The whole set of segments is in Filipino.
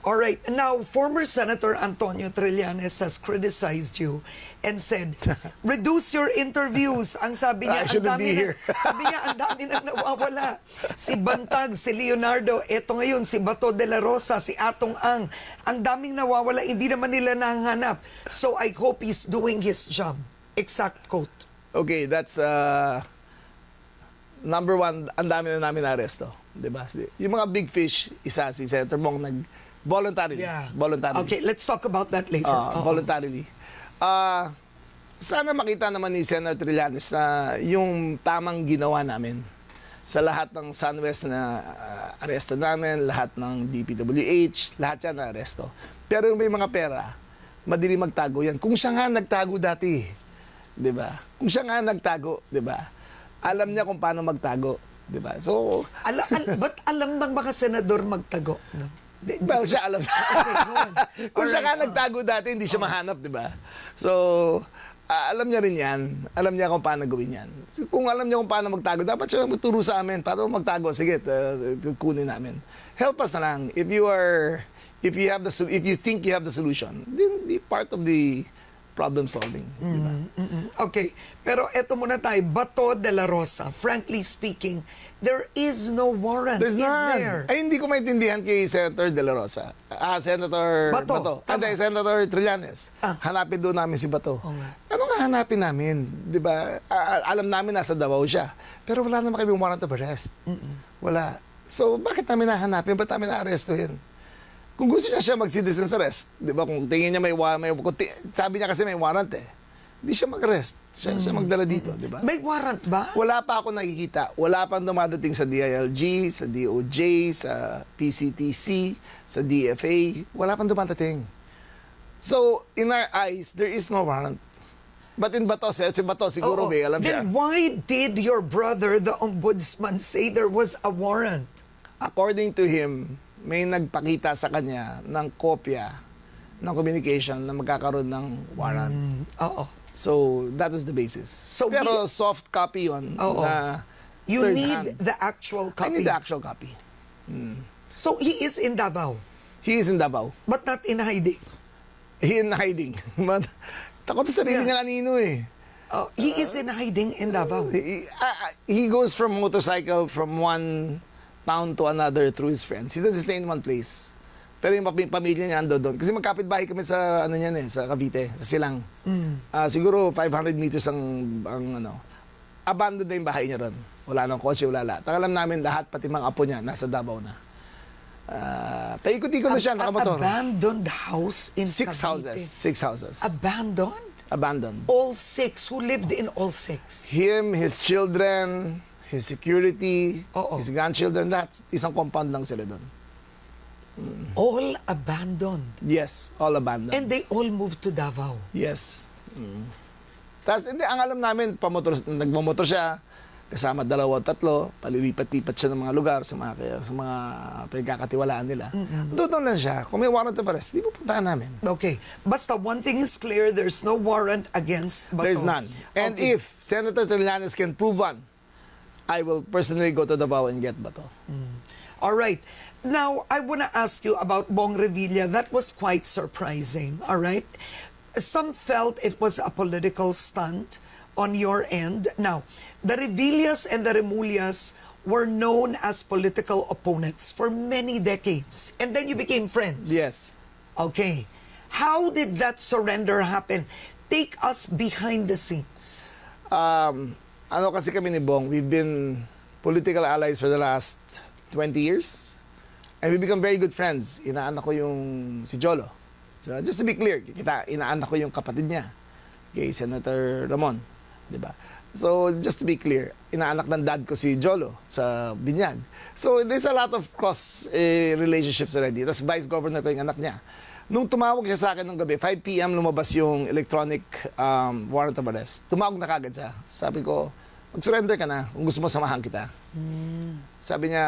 All right. Now, former Senator Antonio Trillanes has criticized you and said, reduce your interviews. Ang sabi niya, I shouldn't be here. sabi niya, ang dami na nawawala. Si Bantag, si Leonardo, eto ngayon, si Bato de la Rosa, si Atong ang daming nawawala, hindi naman nila nahanap. So I hope he's doing his job. Exact quote. Okay, that's number one, ang dami na namin na-aresto. Diba? Yung mga big fish, isa si Senator Mong voluntarily. Yeah. Voluntarily. Okay, let's talk about that later. Voluntarily. Sana makita naman ni Senator Trillanes na yung tamang ginawa namin sa lahat ng SunWest na aresto namin, lahat ng DPWH, lahat yan na aresto. Pero yung may mga pera, madali magtago yan. Kung siya nga nagtago dati, di ba? Kung siya nga nagtago, di ba? Alam niya kung paano magtago, di ba? So, Ba't alam ng mga senador magtago? No? well, siya alam. Okay, go on. Kung siya Alright, nga nagtago dati, hindi siya mahanap, di ba? So, alam niya rin yan. Alam niya kung paano gawin yan. So, kung alam niya kung paano magtago, dapat siya magturo sa amin. Paano magtago? Sige, kunin namin. Help us na lang. If you think you have the solution, then be part of the problem solving. Di ba? Okay, pero eto muna tayo, Bato de la Rosa. Frankly speaking, there is no warrant. There's is none. there? Ay, hindi ko maintindihan kay Senator De La Rosa. Senator Bato. Hindi, Senator Trillanes. Hanapin doon namin si Bato. nga. Ano nga hanapin namin? Di ba? Alam namin nasa Davao siya. Pero wala naman kami warrant of arrest. Wala. So, bakit namin nahanapin? Ba't namin na-arrestuhin? Kung gusto niya mag-citizen's arrest, di ba? Kung tingin niya sabi niya kasi may warrant eh. Hindi siya mag-arrest. Siya magdala dito, di ba? May warrant ba? Wala pa ako nakikita. Wala pang dumadating sa DILG, sa DOJ, sa PCTC, sa DFA. Wala pang dumadating. So, in our eyes, there is no warrant. But in Bato, si Bato, siguro may alam siya. Then why did your brother, the ombudsman, say there was a warrant? According to him, may nagpakita sa kanya ng kopya ng communication na magkakaroon ng warrant. Oo. So, that is the basis. So pero soft copy yun. Oo. Na You third need hand. the actual I copy. need the actual copy. So he is in Davao, He is in Davao. but not in hiding. He in hiding. Takot sa sarili niya kanino eh. He is in hiding in Davao. He goes from motorcycle from one town to another through his friends. He doesn't stay in one place. Pero yung pamilya niya ando doon. Kasi magkapit-bahay kami sa ano niyan sa Cavite, sa Silang. Siguro 500 meters ang abandoned na yung bahay niya ron. Wala nang kotse, wala lahat. Ang alam namin lahat, pati mga apo niya, nasa Davao na. Taikot-ikot na siya, nakamotor. Abandoned house in Six Cavite. houses. Abandoned? Abandoned. All six. Who lived in all six? Him, his children, his security, Oo. his grandchildren, lahat. Isang compound lang sila doon. All abandoned. Yes, all abandoned. And they all moved to Davao. Yes. Tapos, hindi, ang alam namin, nagmamotor siya, kasama 2 o 3, palilipat-lipat siya ng mga lugar sa mga pagkakatiwalaan nila. Doon lang siya. Kung may warrant of arrest, di pupuntahan namin. Okay. Basta one thing is clear, there's no warrant against Bato. There's none. And Okay. if Senator Trillanes can prove one, I will personally go to Davao and get Bato. All right. Now, I want to ask you about Bong Revilla. That was quite surprising, all right? Some felt it was a political stunt on your end. Now, the Revillas and the Remullas were known as political opponents for many decades. And then you became friends. Yes. Okay. How did that surrender happen? Take us behind the scenes. Ano kasi kami ni Bong, we've been political allies for the last 20 years. And we become very good friends. Inaanak ko yung si Jolo. So just to be clear, inaanak ko yung kapatid niya, kay Senator Ramon. Diba? So just to be clear, inaanak ng dad ko si Jolo sa Binyag. So there's a lot of cross relationships already. Tapos vice governor ko yung anak niya. Nung tumawag siya sa akin nung gabi, 5 p.m. lumabas yung electronic warrant of arrest. Tumawag na kagad siya. Sabi ko, mag-surrender ka na kung gusto mo samahan kita. Sabi niya,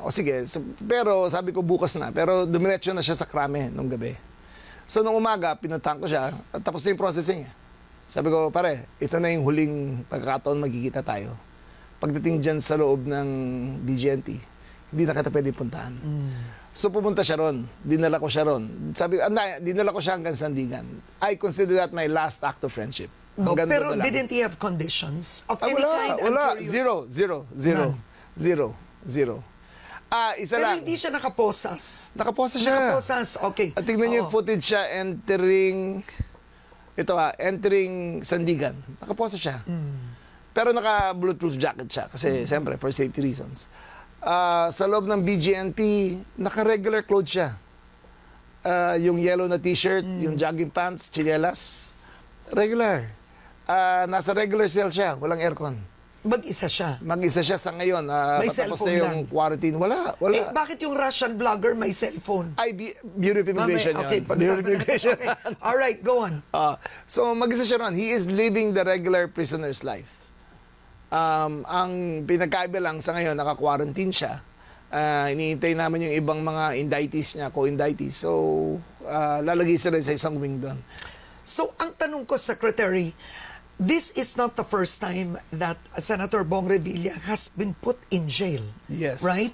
o sige. So, pero sabi ko bukas na. Pero dumiretso na siya sa krame nung gabi. So nung umaga, pinuntahan ko siya at tapos na yung processing niya. Sabi ko, pare, ito na yung huling pagkakataon magkikita tayo. Pagdating dyan sa loob ng DGNP, hindi na kita pwede puntahan. So pumunta siya ron. Dinala ko siya ron. Sabi, dinala ko siya hanggang Sandigan. I consider that my last act of friendship. No, Hanggang pero doon na lang. didn't he have conditions of Ah, any kind? I'm wala. curious. Zero. Isa Pero lang. hindi siya nakaposas. Nakaposa siya. Nakaposas, okay. At tignan niyo yung Oo. footage siya entering Sandigan. Nakaposa siya. Pero naka-bulletproof jacket siya kasi siyempre for safety reasons. Sa loob ng BGNP, naka-regular clothes siya. Yung yellow na t-shirt, yung jogging pants, chinelas, regular. Nasa regular cell siya, walang aircon. Mag-isa siya. Mag-isa siya sa ngayon. May patapos cellphone na yung lang. quarantine. Wala. Eh, bakit yung Russian vlogger may cellphone? Ay, Bureau of Immigration Okay, yun. Bureau of Immigration. okay. All right, go on. So, mag-isa siya ron. He is living the regular prisoner's life. Ang pinagkaiba lang sa ngayon, naka-quarantine siya. Iniintay namin yung ibang mga indictees niya, co-indictees. So, lalagay sila sa isang wing doon. So, ang tanong ko, Secretary, this is not the first time that Senator Bong Revilla has been put in jail. Yes. Right?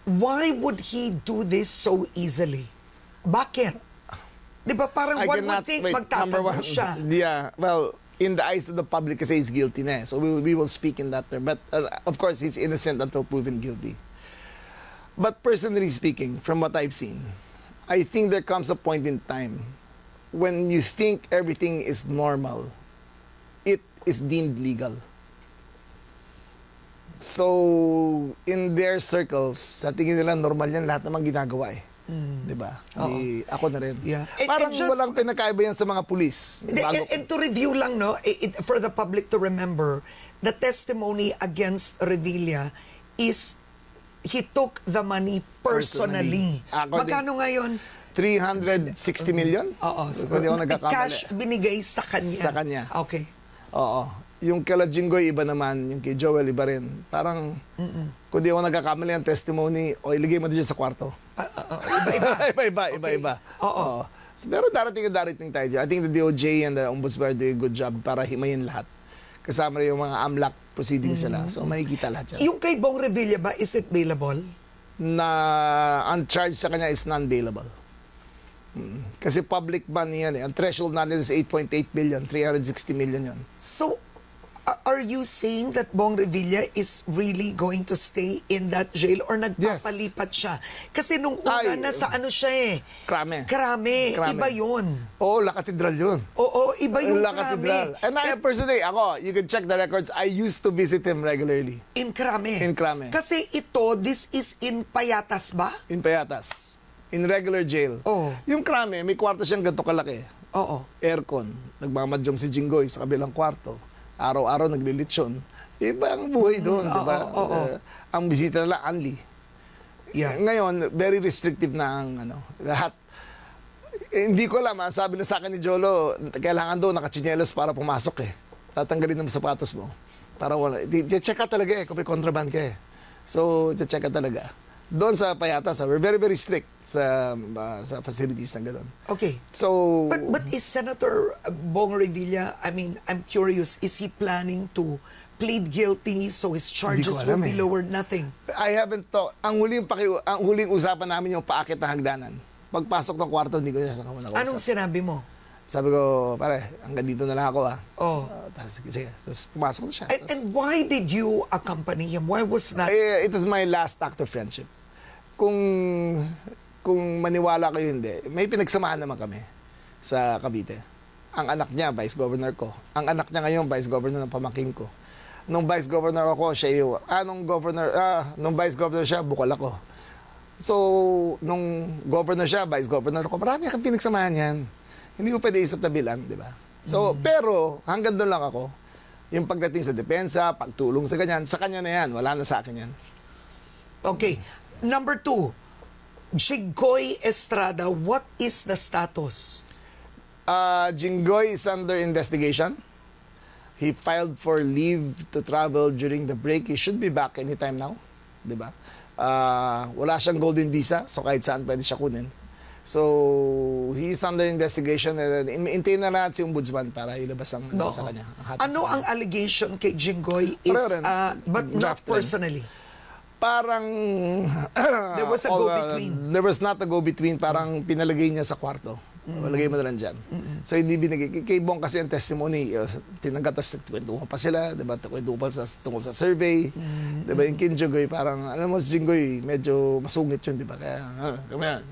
Why would he do this so easily? Bakit? Di ba parang one would think magtatanong siya. Yeah, well, in the eyes of the public kasi he's guilty na eh. So we will speak in that term. But of course, he's innocent until proven guilty. But personally speaking, from what I've seen, I think there comes a point in time when you think everything is normal, it is deemed legal. So, in their circles, sa tingin nila normal yan, lahat naman ginagawa eh. Di ba? Ako na rin. Yeah. Parang And just- walang pinakaiba yan sa mga pulis. And to review lang, no, for the public to remember, the testimony against Revilla is he took the money personally. Magkano ngayon? 360 million? Oo. Kung di ako nagkakamali. Cash binigay sa kanya. Sa kanya. Okay. Oo. Yung kala Jinggoy, iba naman. Yung kay Joel, iba rin. Parang, kung di ako nagkakamali ang testimony, o iligay mo dyan sa kwarto. Iba-iba. Oo. Pero darating tayo dyan. I think the DOJ and the Ombudsman do a good job para himayin lahat. Kasama rin yung mga AMLAC proceedings sila. So, makikita lahat dyan. Yung kay Bong Revilla ba, is it bailable? Na ang charge sa kanya is non-bailable. Kasi public ban yan eh. Ang threshold natin is 8.8 billion, 360 million yun. So, are you saying that Bong Revilla is really going to stay in that jail or nagpapalipat siya? Kasi nung una, nasa ano siya eh? Krame. Krame. Iba yun. Oo, La Catedral yun. Oo, iba yung La Krame. Catedral. And I personally, you can check the records, I used to visit him regularly. In Krame. In Krame. Kasi ito, this is in Payatas ba? In Payatas. In regular jail. Oo. Yung Krame, may kwarto siyang ganito kalaki. Oo. Aircon. Nagmamadyong si Jinggoy sa kabilang kwarto. Araw-araw naglilitsyon. Iba ang buhay doon, di ba? Ang bisita nila, Anli. Yeah. Ngayon, very restrictive na ang lahat. Hindi ko alam, sabi na sa akin ni Jolo, kailangan doon nakachinelos para pumasok eh. Tatanggalin ng sapatos mo. Para wala. Check ka talaga eh, kung may contraband ka eh. So, check ka talaga. Doon sa Payatas, we're very, very strict sa facilities na gano'n. Okay. So, But is Senator Bong Revilla, I mean, I'm curious, is he planning to plead guilty so his charges will be lowered? Nothing. I haven't thought. Ang huling usapan namin yung paakit na hagdanan. Pagpasok ng kwarto, hindi ko niya sa kausap. Anong sinabi mo? Sabi ko, pare, hanggang dito na lang ako Oh. Sige. Tapos pumasok na siya. And why did you accompany him? Why was that? It was my last act of friendship. Kung maniwala kayo hindi, may pinagsamahan naman kami sa Cavite. Ang anak niya, Vice Governor ko. Ang anak niya ngayon, Vice Governor ng pamangkin ko. Nung Vice Governor ako, siya yung... nung Vice Governor siya, bukal ako. So, nung Governor siya, Vice Governor ako, marami kang pinagsamahan yan. Hindi ko pwede isa tabi lang, di ba? So, pero, hanggang doon lang ako. Yung pagdating sa depensa, pagtulong sa ganyan, sa kanya na yan. Wala na sa akin yan. Okay. Number 2, Jinggoy Estrada, what is the status? Jinggoy is under investigation. He filed for leave to travel during the break. He should be back anytime now. Di ba? Wala siyang golden visa, so kahit saan pwede siya kunin. So, he is under investigation. Intayin na lahat si Ombudsman para ilabas ang sa kanya. Ano ang allegation kay Jinggoy is, Pareho rin. but not Draft rin. personally? Parang There was a go-between. There was not a go-between. Parang pinalagay niya sa kwarto. Lagay mo na lang dyan. So hindi binigay. Kay Bong kasi ang testimony, tinanggap, tapos kwentuhan pa sila, diba? Kwentuhan pa tungkol sa survey. Diba? Yung Kim Jong-un, parang, alam mo, si Jinggoy, medyo masungit yun, diba? Kaya, kami yan.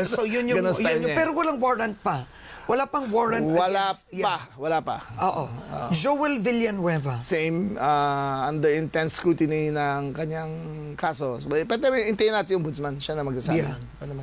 So yun yung, Ganun style yun yung niya. pero walang warrant pa. Wala pang warrant against... Wala pa. Oo. Joel Villanueva. Same, under intense scrutiny ng kanyang kaso. Pero hintayin natin yung ombudsman, siya na magsasabi. Yeah. Paano